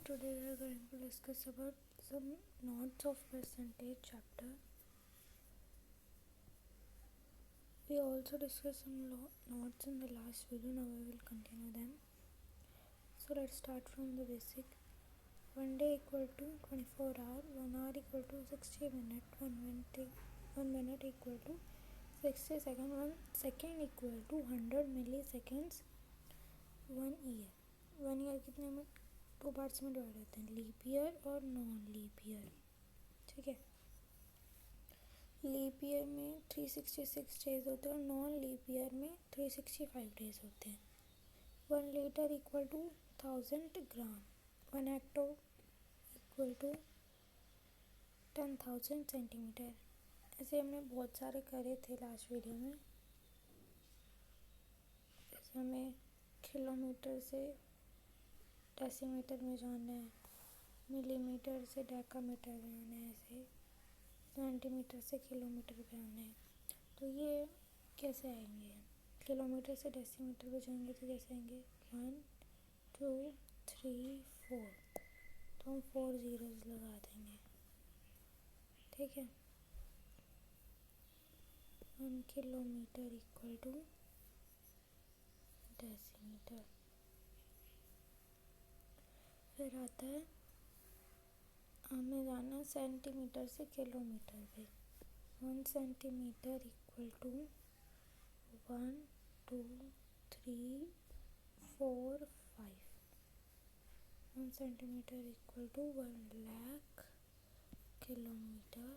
today we are going to discuss about some knots of percentage chapter. We also discussed some knots in the last video, now we will continue them. So let's start from the basic. 1 day equal to 24 hour, 1 hour equal to 60 minutes, 1 minute equal to 60 seconds, 1 second equal to 100 milliseconds, 1 year. 1 year कितने में 2 parts में divide होते हैं, leap year और non leap year. ठीक है, leap year में 366 days होते हैं और नॉन लीप ईयर में 365 डेज होते हैं. 1 litre equal to 1000 gram, 1 hectare equal to 10,000 centimetre. ऐसे हमने बहुत सारे करे थे लास्ट वीडियो में. जैसे हमें किलोमीटर से डेसीमीटर में जाना है, मिलीमीटर से डेकामीटर में आना है, ऐसे सेंटीमीटर से किलोमीटर पे आना है. तो ये कैसे आएंगे? किलोमीटर से डेसीमीटर पे जाएंगे तो कैसे आएंगे? 1 2 3 4, तो हम 4 zeros लगा देंगे. ठीक है, 1 किलोमीटर इक्वल टू डेसीमीटर. फिर आता है हमें जाना सेंटीमीटर से किलोमीटर पे. 1 centimetre equal to 1 2 3 4 5. 1 centimetre equal to 1 lakh kilometre.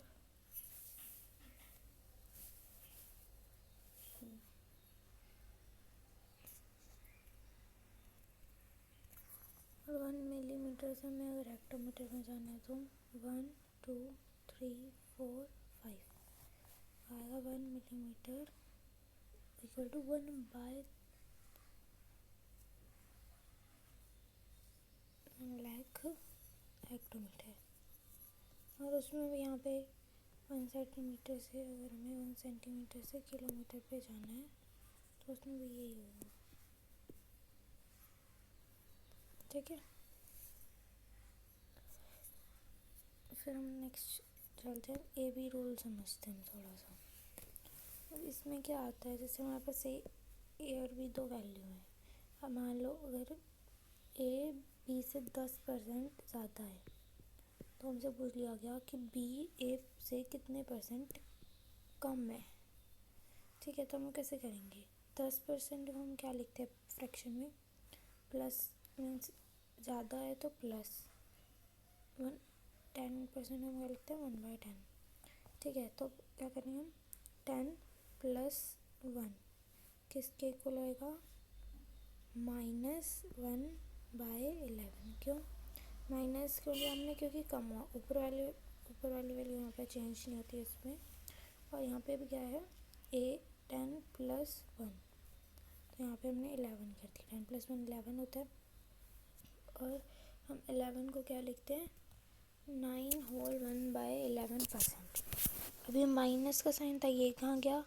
1 millimetre से हमें अगर हेक्टोमीटर में जाना है तो 1 2 3 4 5 आएगा. 1 millimetre equal to 1/1 lakh hectometre. और उसमें भी यहाँ पे 1 सेंटीमीटर से अगर हमें 1 सेंटीमीटर से किलोमीटर पे जाना है तो उसमें भी यही होगा. ठीक है, फिर हम नेक्स्ट चलते हैं. ए बी रूल समझते हैं थोड़ा सा. अब इसमें क्या आता है, जैसे हमारे पास ए और बी दो वैल्यू हैं. अब मान लो अगर ए बी से 10% ज़्यादा है तो हमसे पूछ लिया गया कि बी ए से कितने परसेंट कम है. ठीक है, तो हम कैसे करेंगे? 10% को हम क्या लिखते हैं फ्रैक्शन में? प्लस मीन्स ज़्यादा है तो प्लस 10% हम क्या लिखते हैं? 1/10. ठीक है, तो क्या करेंगे हम? 10 प्लस 1 किसके इक्वल होएगा? -1/11. क्यों माइनस? क्योंकि हमने क्योंकि कम हुआ. ऊपर वाली वैल्यू यहाँ पे चेंज नहीं होती इसमें. और यहाँ पे भी क्या है? 10 प्लस 1, तो यहाँ पे हमने 11 कर दी. 10 प्लस 1 11 होता है. और हम 11 को क्या लिखते हैं? 9 होल 1/11%. अभी माइनस का साइन था, ये कहाँ गया?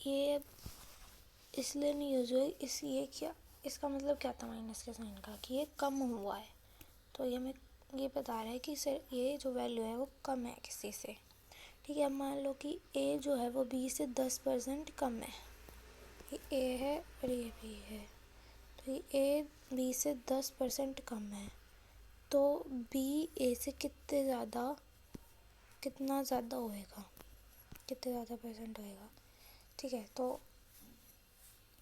ये इसलिए नहीं यूज हुआ. ये क्या, इसका मतलब क्या था माइनस के साइन का? कि ये कम हुआ है. तो ये हमें ये बता रहा है कि सर ये जो वैल्यू है वो कम है किसी से. ठीक है, अब मान लो कि ए जो है वो बी से 10% कम है. ये ए है और ये बी है. तो ये ए बी से 10% कम है, तो बी ए से कितना ज़्यादा होएगा? कितने ज़्यादा परसेंट होएगा? ठीक है, तो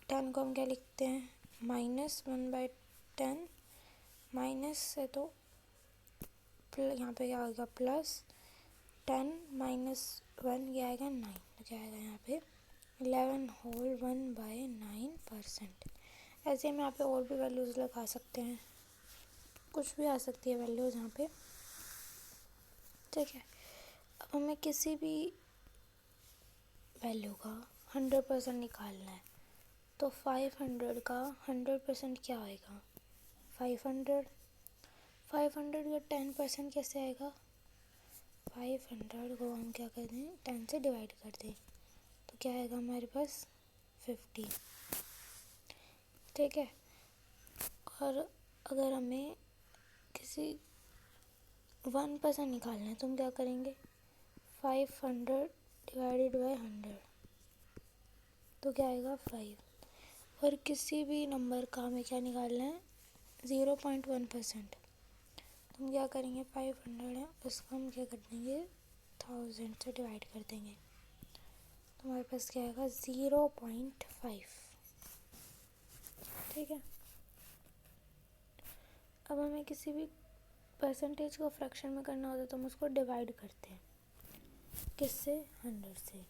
10 को हम क्या लिखते हैं? -1/10. माइनस है तो यहाँ पे क्या होगा? प्लस 10 माइनस 1 क्या आएगा? 9. तो क्या आएगा यहाँ पे? 11 होल 1/9%. ऐसे हम यहाँ पे और भी वैल्यूज़ लगा सकते हैं, कुछ भी आ सकती है वैल्यूज़ यहाँ पे. ठीक है, अब हमें किसी भी वैल्यू का 100% निकालना है तो 500 का 100% क्या आएगा? 500 का 10% कैसे आएगा? 500 को हम क्या कर दें? 10 से डिवाइड कर दें तो क्या आएगा हमारे पास? 50. ठीक है, और अगर हमें किसी 1% निकालना है तो हम क्या करेंगे, 500 डिवाइडेड बाय 100, तो क्या आएगा 5। और किसी भी नंबर का हमें क्या निकालना है, 0.1%, तो हम क्या करेंगे, 500 है उसको हम क्या कर देंगे, 1000 से डिवाइड कर देंगे, तो हमारे पास क्या आएगा, 0.5। ठीक है। अब हमें किसी भी परसेंटेज को फ्रैक्शन में करना होता है तो हम उसको डिवाइड करते हैं, किससे, 100 से।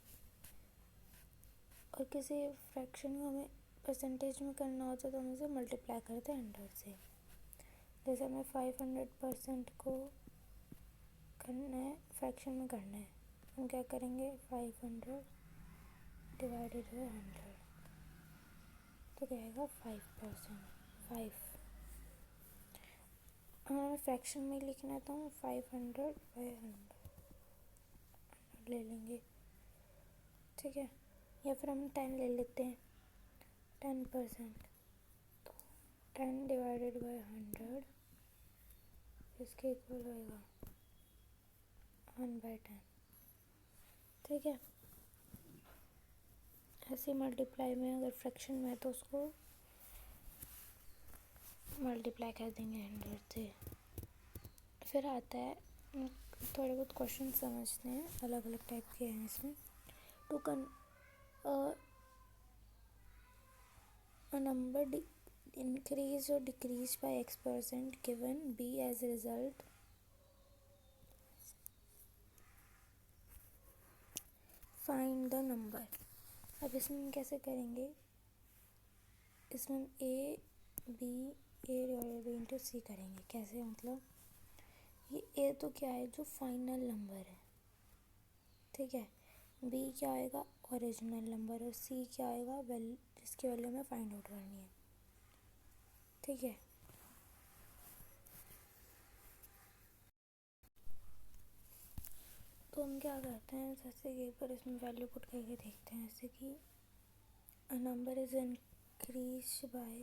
और किसी फ्रैक्शन को हमें परसेंटेज में करना होता है तो हम उसे मल्टीप्लाई करते हैं 100 से। जैसे हमें 500% को करना है, फ्रैक्शन में करना है, हम क्या करेंगे, 500 डिवाइडेड बाय 100, तो क्या आएगा 5%, 5। हमें फ्रैक्शन में लिखना है तो हम 500 बाय 100 ले लेंगे। ठीक है। या फिर हम 10 ले लेते हैं, 10%, तो 10 डिवाइडेड बाय 100 इसके इक्वल होएगा 1/10। ठीक है। ऐसे मल्टीप्लाई में अगर फ्रैक्शन में है तो उसको मल्टीप्लाई कर देंगे 100 से। फिर आता है, थोड़े बहुत क्वेश्चन समझते हैं, अलग अलग टाइप के हैं इसमें। To a number increase or decrease by x% given b as a result, find the number। अब इसमें हम कैसे करेंगे, इसमें हम a डिवाइडेड बाई इंटू सी करेंगे। कैसे, मतलब ये a तो क्या है, जो फाइनल नंबर है, ठीक है। b क्या आएगा, ओरिजिनल नंबर, और c क्या आएगा, जिसकी वैल्यू हमें फाइंड आउट करनी है। ठीक है। तो हम क्या करते हैं, जैसे कि पर इसमें वैल्यू पुट करके देखते हैं, जैसे कि a number is increased by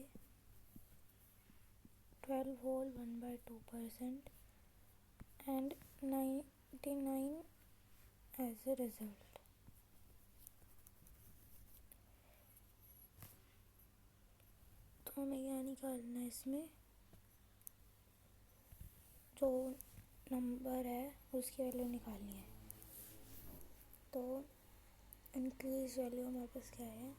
12 whole 1/2% and 99 as a result। तो हमें क्या निकालना है, इसमें जो नंबर है उसकी वैल्यू निकालनी है। तो इंक्रीज वैल्यू हमारे पास क्या है,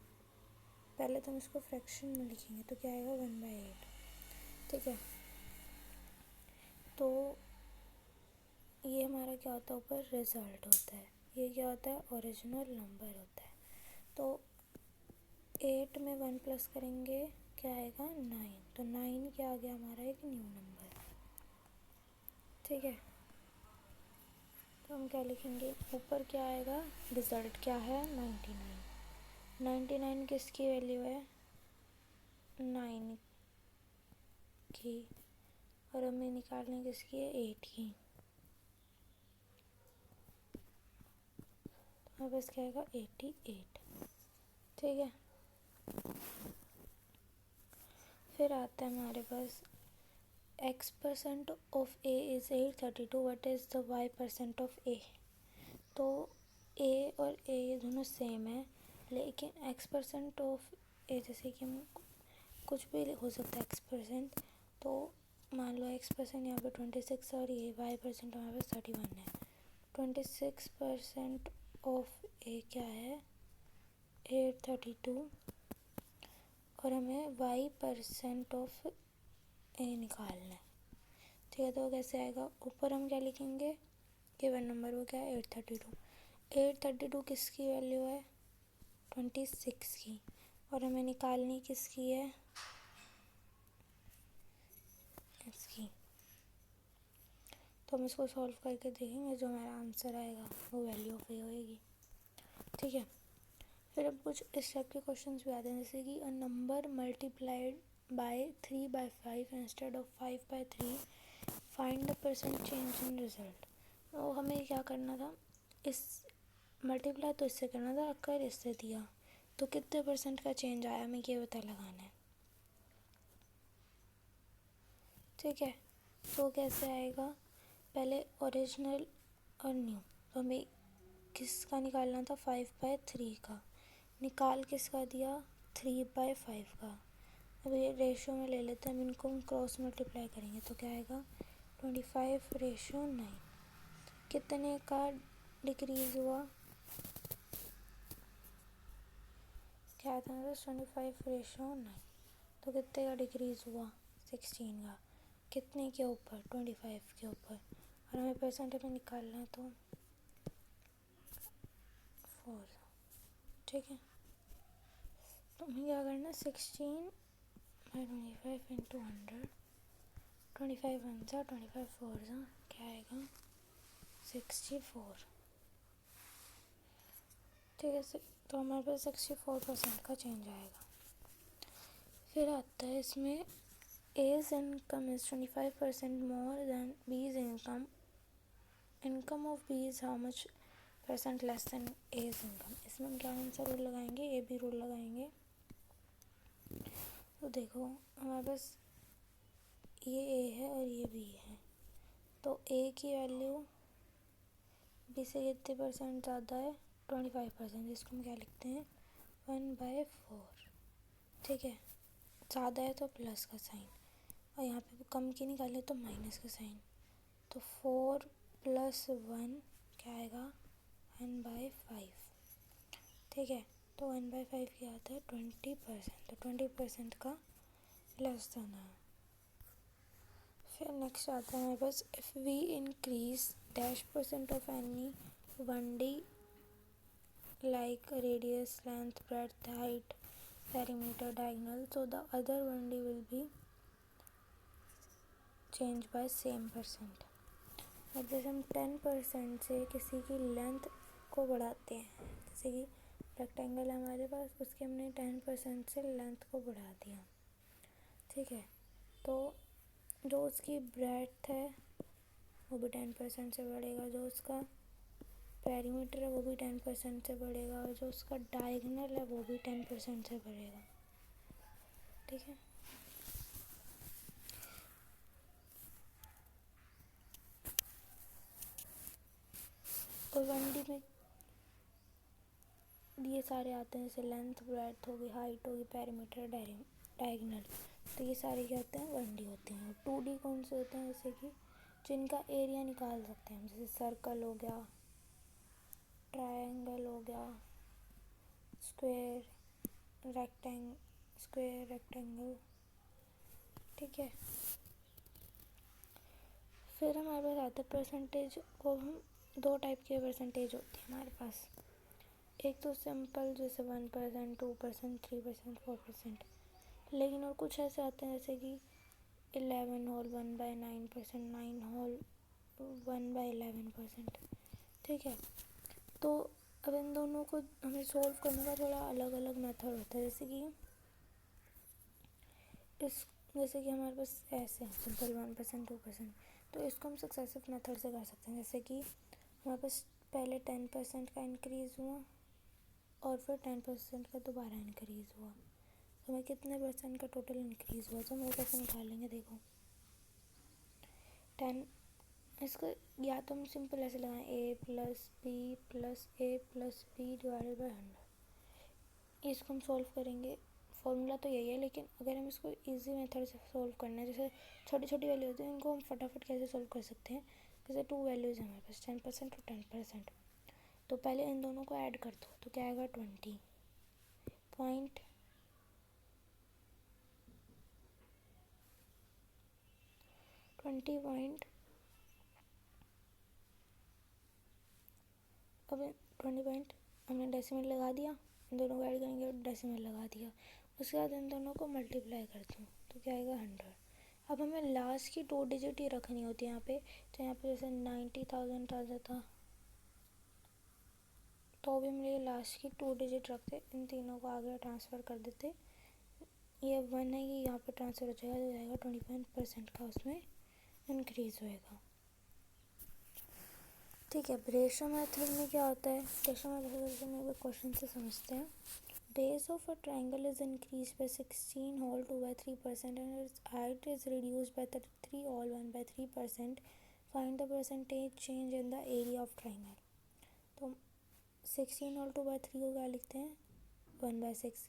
पहले तो हम इसको फ्रैक्शन में लिखेंगे, तो क्या आएगा 1/8। ठीक है। तो ये हमारा क्या होता है, ऊपर रिजल्ट होता है, ये क्या होता है, ओरिजिनल नंबर होता है। तो 8 में 1 प्लस करेंगे, क्या आएगा 9, तो 9 क्या आ गया हमारा, एक न्यू नंबर। ठीक है। तो हम क्या लिखेंगे, ऊपर क्या आएगा, रिजल्ट क्या है, 99। 99 किसकी वैल्यू है, 9 की, और हमें निकालने किसकी है, 8 की। तो हमारे पास क्या आएगा, 88। ठीक है। फिर आता है हमारे पास x% of a is 832, what is the y% of a। तो a और a ये दोनों सेम है, लेकिन x% ऑफ a, जैसे कि हम कुछ भी हो सकता है x%, तो मान लो x% यहाँ पे 26 और ये y% हमारे पास 31 है। 26% ऑफ a क्या है, 832, और हमें y% ऑफ a निकालना है। ठीक है। तो कैसे आएगा, ऊपर हम क्या लिखेंगे, गिवन नंबर वो क्या है, 832। 832 किसकी वैल्यू है, 26 की, और हमें निकालनी किसकी है, इसकी। तो हम इसको सॉल्व करके देखेंगे, जो हमारा आंसर आएगा वो वैल्यू ऑफ ए होएगी। ठीक है। फिर अब कुछ इस टाइप के क्वेश्चंस भी आते हैं, जैसे कि a number multiplied by 3/5 instead of 5/3, find the percent change in result. तो हमें क्या करना था, इस मल्टीप्लाई तो इससे करना था, अगर इससे दिया तो कितने % का चेंज आया, हमें ये पता लगाना है। ठीक है, तो कैसे आएगा, पहले ओरिजिनल और न्यू, तो हमें किसका निकालना था, 5/3 का, निकाल किसका दिया, 3/5 का। अब ये रेशो में ले लेते हैं, हम इनको क्रॉस मल्टीप्लाई करेंगे तो क्या आएगा, 25/9। कितने का डिक्रीज हुआ, क्या था, 25/9, तो कितने का डिक्रीज हुआ, 16 का, कितने के ऊपर, 25 के ऊपर, और हमें परसेंटेज में निकालना है तो 4। ठीक है, तो हमें क्या करना है, 16/25 इंटू 100, 25 1 सा 25 4 सा क्या आएगा, 64। ठीक है, तो हमारे पास 64% का चेंज आएगा। फिर आता है इसमें A's income is 25% more than B's income. Income of B is how much % less than A's income. इसमें हम क्या कौन सा रूल लगाएंगे, ए बी रूल लगाएंगे। तो देखो हमारे पास ये ए है और ये बी है, तो ए की वैल्यू बी से कितने % ज़्यादा है, 25%, जिसको हम क्या लिखते हैं, 1/4। ठीक है, ज़्यादा है तो प्लस का साइन, और यहाँ पे कम की निकाले तो माइनस का साइन, तो 4 + 1 क्या आएगा, 1/5। ठीक है, तो 1/5 क्या आता है, 20%, तो 20% का लेस देन है। फिर नेक्स्ट आता है हमारे पास, if we increase -% of any 1D like radius, length, breadth, height, perimeter, diagonal, so the other 1D will be changed by same %। अब जैसे हम 10% से किसी की लेंथ को बढ़ाते हैं, जैसे कि रेक्टेंगल है हमारे पास, उसके हमने 10% से लेंथ को बढ़ा दिया। ठीक है, तो जो उसकी ब्रेड्थ है वो भी 10% से बढ़ेगा, जो उसका पेरीमीटर है वो भी 10% से बढ़ेगा, और जो उसका डायगोनल है वो भी 10% से बढ़ेगा। ठीक है, और 1D में ये सारे आते हैं, जैसे लेंथ, ब्रेड्थ होगी, हाइट होगी, पेरीमीटर, डायगोनल, तो ये सारे क्या होते हैं, 1D होते हैं। और 2D कौन से होते हैं, जैसे कि जिनका एरिया निकाल सकते हैं हम, जैसे सर्कल हो गया, ट्रायंगल हो गया, स्क्वायर रेक्टेंगल। ठीक है, फिर हमारे पास आता है परसेंटेज को, हम 2 टाइप के परसेंटेज होती है हमारे पास, एक तो सिंपल जैसे 1%, 2%, 3%, 4%, लेकिन और कुछ ऐसे आते हैं जैसे कि 11 होल 1/9%, 9 होल 1/11%। ठीक है, तो अब इन दोनों को हमें सॉल्व करने का थोड़ा अलग अलग मेथड होता है, जैसे कि हमारे पास ऐसे हैं सिंपल 1%, 2%, तो इसको हम सक्सेसिव मेथड से कर सकते हैं। जैसे कि हमारे पास पहले 10% का इंक्रीज़ हुआ और फिर 10% का दोबारा इंक्रीज़ हुआ, तो हमें कितने % का टोटल इंक्रीज़ हुआ, तो हम वो कैसे निकालेंगे, देखो 10, इसको या तो हम सिंपल ऐसे लगाएं, A + B + A + B / 100। इसको हम सॉल्व करेंगे, फॉर्मूला तो यही है, लेकिन अगर हम इसको इजी मेथड से सॉल्व करना है, जैसे छोटी छोटी वैल्यू होती है उनको हम फटाफट कैसे सॉल्व कर सकते हैं, जैसे 2 वैल्यूज़ हैं हमारे पास, 10% और 10%, तो पहले इन दोनों को ऐड कर दो, तो क्या आएगा, 20 पॉइंट 20 पॉइंट, अब 20 पॉइंट हमने डेसिमल लगा दिया, इन दोनों को ऐड करेंगे और डेसिमल लगा दिया, उसके बाद इन दोनों को मल्टीप्लाई कर दूँ तो क्या आएगा, 100। अब हमें लास्ट की 2 डिजिट ही रखनी होती है यहाँ पे, तो यहाँ पे जैसे 90,000 आ जाता, तो भी हम ये लास्ट की 2 डिजिट रखते, इन तीनों को आगे ट्रांसफ़र कर देते, ये 1 है ये यहाँ पे ट्रांसफ़र हो जाएगा, तो जाएगा 25% का उसमें इंक्रीज़ होएगा। ठीक है, रेशो मेथड में क्या होता है, रेशो मेथड में क्वेश्चन से समझते हैं। base of a triangle is increased by 16 whole 2 by 3% and its height is reduced by 33 all 1 by 3%. Find the percentage change in the area of triangle. तो 16 whole 2 by 3 को क्या लिखते हैं 1/6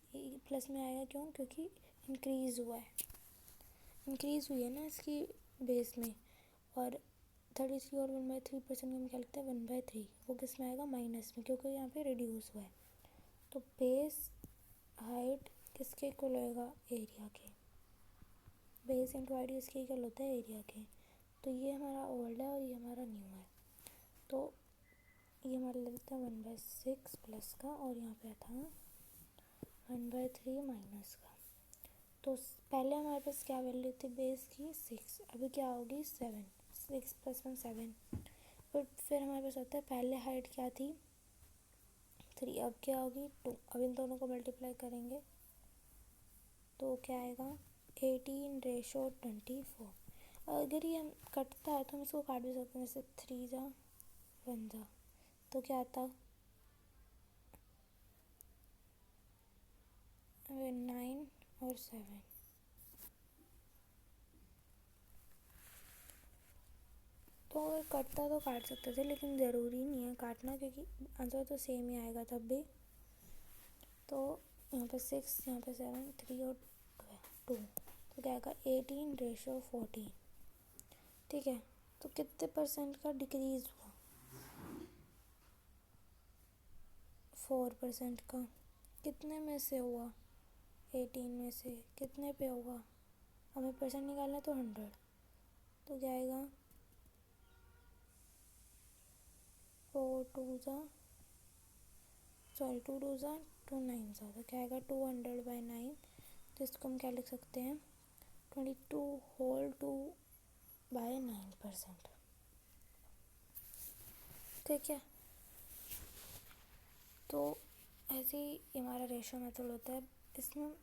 plus में आएगा क्यों क्योंकि इंक्रीज़ हुआ है इंक्रीज़ हुई है ना इसकी बेस में और 33 और 1/3% में हम क्या लिखते हैं 1/3 वो किस में आएगा माइनस में क्योंकि यहाँ पे रिड्यूस हुआ है तो बेस हाइट किसके इक्वल होएगा एरिया के बेस इंटू हाइट किसके इक्वल होता है एरिया के तो ये हमारा ओल्ड है और ये हमारा न्यू है तो ये हमारा लगता है 1/6 प्लस का और यहाँ पे था 1/3 माइनस का तो पहले हमारे पास क्या वैल्यू थी बेस की 6 अभी क्या होगी 7 6 + 1 7 और फिर हमारे पास होता है पहले हाइट क्या थी 3 अब क्या होगी 2 अब इन दोनों को मल्टीप्लाई करेंगे तो क्या आएगा 18/24 अगर ये हम कटता है तो हम इसको काट भी सकते हैं जैसे 3 जा 1 जा तो क्या आता 9 और 7 तो अगर कटता तो काट सकते थे लेकिन ज़रूरी नहीं है काटना क्योंकि आंसर तो सेम ही आएगा तब भी तो यहाँ पे 6 यहाँ पे 7 3 और 2 तो क्या आएगा 18/14 ठीक है तो कितने परसेंट का डिक्रीज़ हुआ 4% का कितने में से हुआ 18 में से कितने पे होगा हमें परसेंट निकालना है तो 100 तो क्या आएगा 2 2 ज़ा 2 9 ज़ा तो क्या आएगा 200/9 तो इसको हम क्या लिख सकते हैं 22 होल 2/9% ठीक है तो ऐसे ही हमारा रेशो मेथड होता है इसमें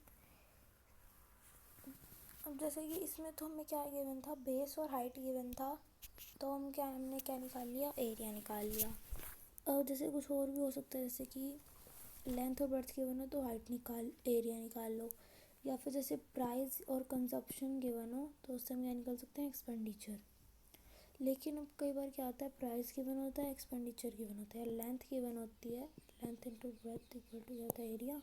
अब जैसे कि इसमें तो हमें क्या गिवन था बेस और हाइट गिवन था तो हमने क्या निकाल लिया एरिया निकाल लिया अब जैसे कुछ और भी हो सकता है जैसे कि लेंथ और ब्रेड्थ गिवन हो तो हाइट निकाल एरिया निकाल लो या फिर जैसे प्राइस और कंजप्शन गिवन हो तो उससे हम क्या निकाल सकते हैं एक्सपेंडिचर लेकिन अब कई बार क्या होता है प्राइस गिवन होता है एक्सपेंडिचर गिवन होता है लेंथ गिवन होती है length into breadth equal to होता है एरिया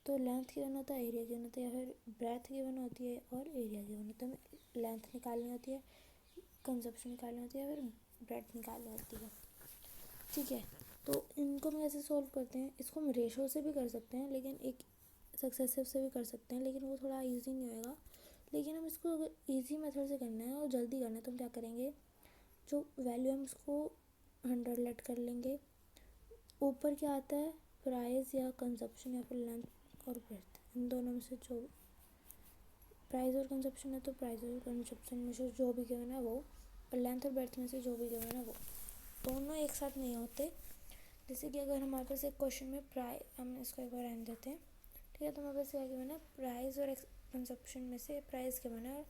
तो लेंथ गिवन होता है एरिया गिवन होता है या फिर ब्रेथ गिवन होती है और एरिया गिवन होता है लेंथ निकालनी होती है कंजप्शन निकालनी होती है या फिर ब्रेथ निकालनी होती है ठीक है तो इनको हम कैसे सॉल्व करते हैं इसको हम रेशो से भी कर सकते हैं लेकिन एक सक्सेसिव से भी कर सकते हैं लेकिन वो थोड़ा इजी नहीं होएगा लेकिन हम इसको अगर ईजी मेथड से करना है और जल्दी करना है तो हम क्या करेंगे जो वैल्यू हम उसको 100 लेट कर लेंगे ऊपर क्या आता है प्राइस या कंजप्शन या फिर लेंथ और ब्रेथ इन दोनों में से जो प्राइस और कंजप्शन है तो प्राइस और कंजप्शन में से जो भी गिवन है वो और लेंथ और ब्रेथ में से जो भी गिवन है वो दोनों एक साथ नहीं होते जैसे कि अगर हमारे पास एक क्वेश्चन में हम इसको एक बार रहने देते हैं ठीक है तो हमारे पास क्या गिवन है प्राइस और कंजप्शन में से प्राइस गिवन है और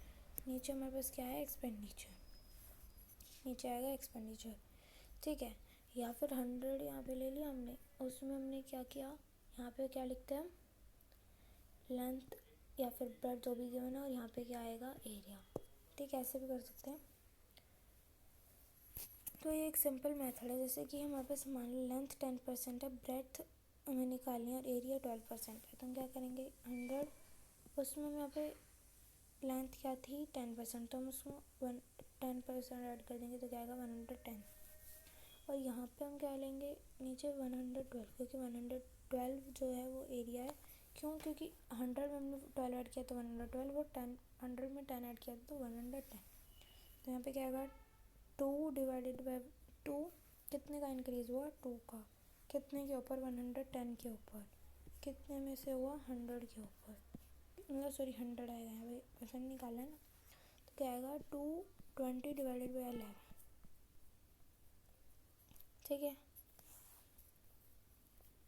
नीचे हमारे पास क्या है एक्सपेंडिचर नीचे आएगा एक्सपेंडिचर ठीक है या फिर 100 यहाँ पे ले लिया हमने उसमें हमने क्या किया यहाँ पे क्या लिखते हैं लेंथ या फिर ब्रेथ जो भी गिवन है और यहाँ पे क्या आएगा एरिया ठीक है ऐसे भी कर सकते हैं तो ये एक सिंपल मेथड है जैसे कि हमारे पास मान लो लेंथ 10% है ब्रेथ हमें निकालनी है और एरिया 12% है तो हम क्या करेंगे 100 उसमें हम यहाँ पे लेंथ क्या थी 10% तो हम उसको 10% ऐड कर देंगे तो क्या आएगा 110 और यहाँ पे हम क्या लेंगे नीचे 112 क्योंकि 112 जो है वो एरिया है क्यों क्योंकि 100 में हमने 12 ऐड किया तो 112 और 100 में 10 ऐड किया तो 110 तो यहाँ पे क्या आएगा 2/2 कितने का इंक्रीज़ हुआ 2 का कितने के ऊपर 110 के ऊपर कितने में से हुआ 100 के ऊपर मतलब सॉरी 100 आएगा यहाँ पे परसेंट निकाला है ना तो क्या आएगा 220/11 ठीक है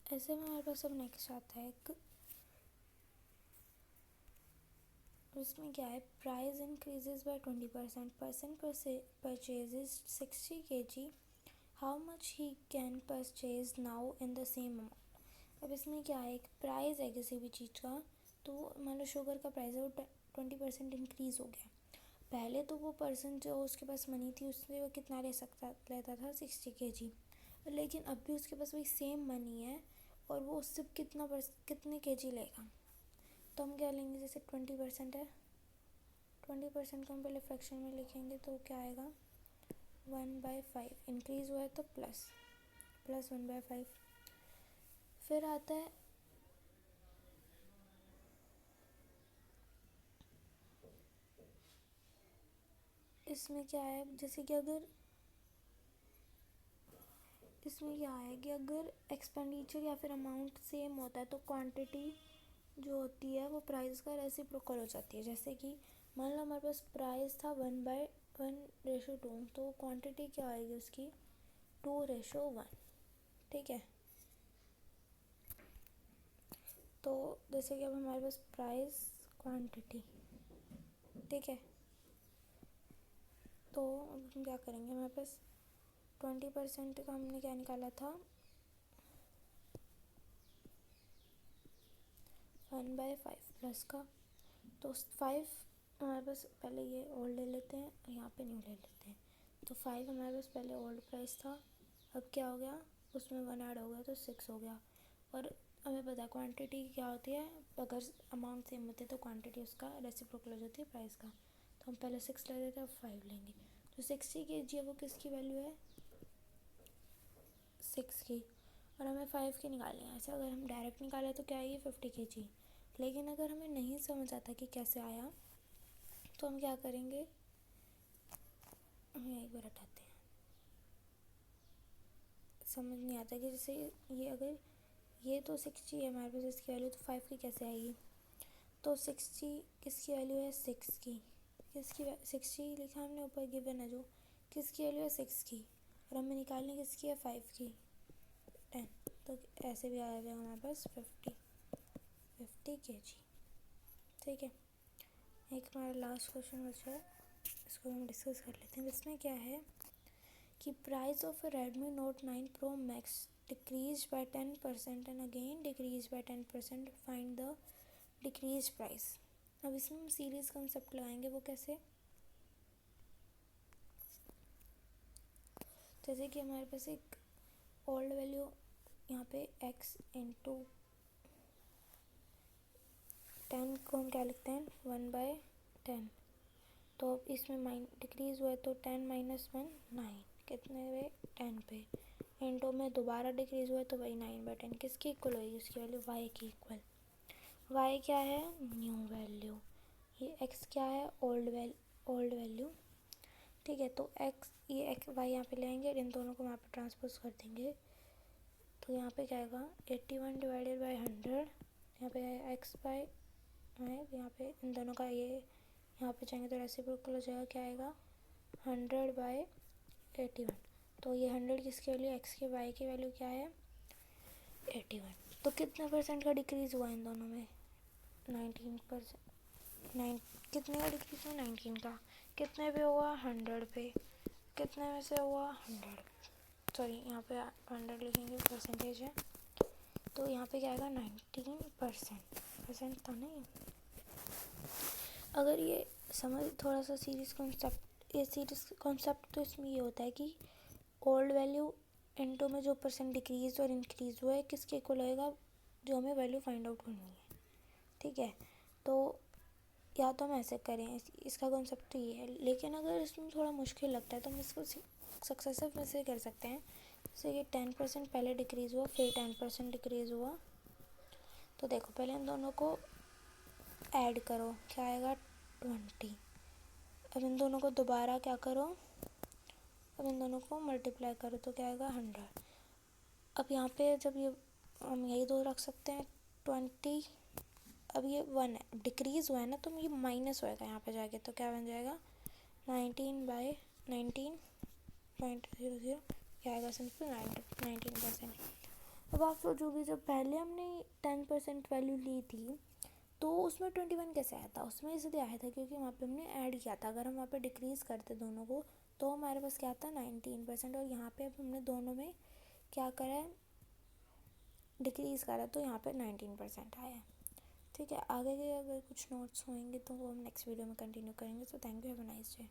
ऐसे में हमारे पास अब नेक्स्ट आता है एक इसमें क्या है price increases by 20% person purchases 60 kg how much he can purchase now in the same amount अब इसमें क्या है, एक प्राइस है किसी भी चीज़ का, तो मान लो शुगर का प्राइस है वो 20% इंक्रीज़ हो गया। पहले तो वो पर्सन जो उसके पास मनी थी उससे वो कितना लेता था 60 kg, लेकिन अब भी उसके पास वही सेम मनी है और वो उससे कितने kg लेगा। तो हम क्या लेंगे, जैसे 20% है, 20% को हम पहले फ्रैक्शन में लिखेंगे तो क्या आएगा 1/5, इंक्रीज़ हुआ है तो प्लस 1/5। फिर आता है इसमें क्या है, जैसे कि अगर इसमें क्या है कि अगर एक्सपेंडिचर या फिर अमाउंट सेम होता है तो क्वांटिटी जो होती है वो प्राइस का रेसिप्रोकल हो जाती है। जैसे कि मान लो हमारे पास प्राइस था 1/1:2, तो क्वांटिटी क्या आएगी उसकी 2:1। ठीक है, तो जैसे कि अब हमारे पास प्राइस क्वांटिटी, ठीक है, तो अब हम क्या करेंगे, हमारे पास 20% का हमने क्या निकाला था 1/5 प्लस का, तो 5 हमारे पास पहले ये ओल्ड ले लेते हैं, यहाँ पे न्यू ले लेते हैं। तो 5 हमारे पास पहले ओल्ड प्राइस था, अब क्या हो गया उसमें 1 ऐड हो गया तो 6 हो गया। और हमें पता है क्वांटिटी क्या होती है, अगर अमाउंट सेम होती है तो क्वांटिटी उसका रेसिप्रोकल हो जाती है प्राइस का। तो हम पहले 6 ले लेते हैं, अब 5 लेंगे। तो 60 kg है वो किसकी वैल्यू है 6 की, और हमें 5 की निकालनी है। ऐसे अगर हम डायरेक्ट निकालें तो क्या आएगी 50 kg। लेकिन अगर हमें नहीं समझ आता कि कैसे आया तो हम क्या करेंगे, हम एक बार हटाते हैं, समझ नहीं आता कि जैसे ये अगर ये तो 60 है हमारे पास इसकी वैल्यू, तो 5 की कैसे आएगी। तो 60 किसकी वैल्यू है 6 की, किसकी 60 लिखा हमने ऊपर गिवन है जो, किसकी वैल्यू है 6 की, और हमें निकालनी किसकी है 5 की 10। तो ऐसे भी आ जाएगा हमारे पास 50 kg। ठीक है, एक हमारा लास्ट क्वेश्चन बचा है, इसको हम डिस्कस कर लेते हैं। इसमें क्या है कि price of Redmi note 9 pro max decrease by 10% and again decrease by 10%, find the decrease price. अब इसमें हम सीरीज कंसेप्ट लगाएंगे, वो कैसे, जैसे कि हमारे पास एक ओल्ड वैल्यू यहाँ पे x इंटू 10 को हम क्या लिखते हैं 1/10। तो अब इसमें डिक्रीज़ हुआ है तो 10 माइनस 1 9, कितने पे 10 पे, इंटू में दोबारा डिक्रीज़ हुआ है तो वही 9/10 किसकी इक्वल होगी, उसकी वैल्यू y की इक्वल। y क्या है न्यू वैल्यू, ये x क्या है ओल्ड वैल्यू। ठीक है, तो x ये x y यहाँ पे ले आएंगे, इन दोनों को वहाँ पे ट्रांसपोज कर देंगे, तो यहाँ पे क्या आएगा 81 डिवाइडेड बाई 100, यहाँ पे आएगा x बाई, यहाँ पे इन दोनों का ये यहाँ पे जाएंगे तो रेसिप्रोकल हो जाएगा, क्या आएगा 100/81। तो ये 100 किसकी वैल्यू x की, y की वैल्यू क्या है 81। तो कितने परसेंट का डिक्रीज़ हुआ इन दोनों में 19%। कितने का डिक्रीज़ हुआ 19 का, कितने पे हुआ 100 पे, कितने में से हुआ 100, सॉरी यहाँ पे 100 लिखेंगे परसेंटेज है, तो यहाँ पे क्या आएगा 19%, परसेंट था ना ये। अगर ये समझ थोड़ा सा सीरीज कॉन्सेप्ट, ये सीरीज कॉन्सेप्ट तो इसमें ये होता है कि ओल्ड वैल्यू इनटू में जो परसेंट डिक्रीज और इंक्रीज हुआ है किसके इक्वल होएगा, जो हमें वैल्यू फाइंड आउट करनी है। ठीक है, तो या तो हम ऐसे करें, इसका कॉन्सेप्ट तो ये है, लेकिन अगर इसमें थोड़ा मुश्किल लगता है तो हम इसको सक्सेसिव में से कर सकते हैं। जैसे ये 10% पहले डिक्रीज़ हुआ फिर 10% डिक्रीज़ हुआ, तो देखो पहले इन दोनों को ऐड करो, क्या आएगा 20। अब इन दोनों को दोबारा क्या करो, अब इन दोनों को मल्टीप्लाई करो तो क्या आएगा 100। अब यहाँ पे जब ये हम यही दो रख सकते हैं 20, अब ये 1 है डिक्रीज़ हुआ है ना, तो ये माइनस होएगा यहाँ पे जाके, तो क्या बन जाएगा 19/19.00, क्या आएगा सिंपल 19%। अब आप सोचोगे जब पहले हमने 10% वैल्यू ली थी तो उसमें 21 कैसे आया था, उसमें इसलिए आया था क्योंकि वहाँ पे हमने ऐड किया था। अगर हम वहाँ पे डिक्रीज़ करते दोनों को तो हमारे पास क्या था 19%, और यहाँ पे अब हमने दोनों में क्या करा है डिक्रीज़ करा तो यहाँ पे 19% आया है। ठीक है, आगे के अगर कुछ नोट्स होंगे तो वो हम नेक्स्ट वीडियो में कंटिन्यू करेंगे। So thank you, have a nice day.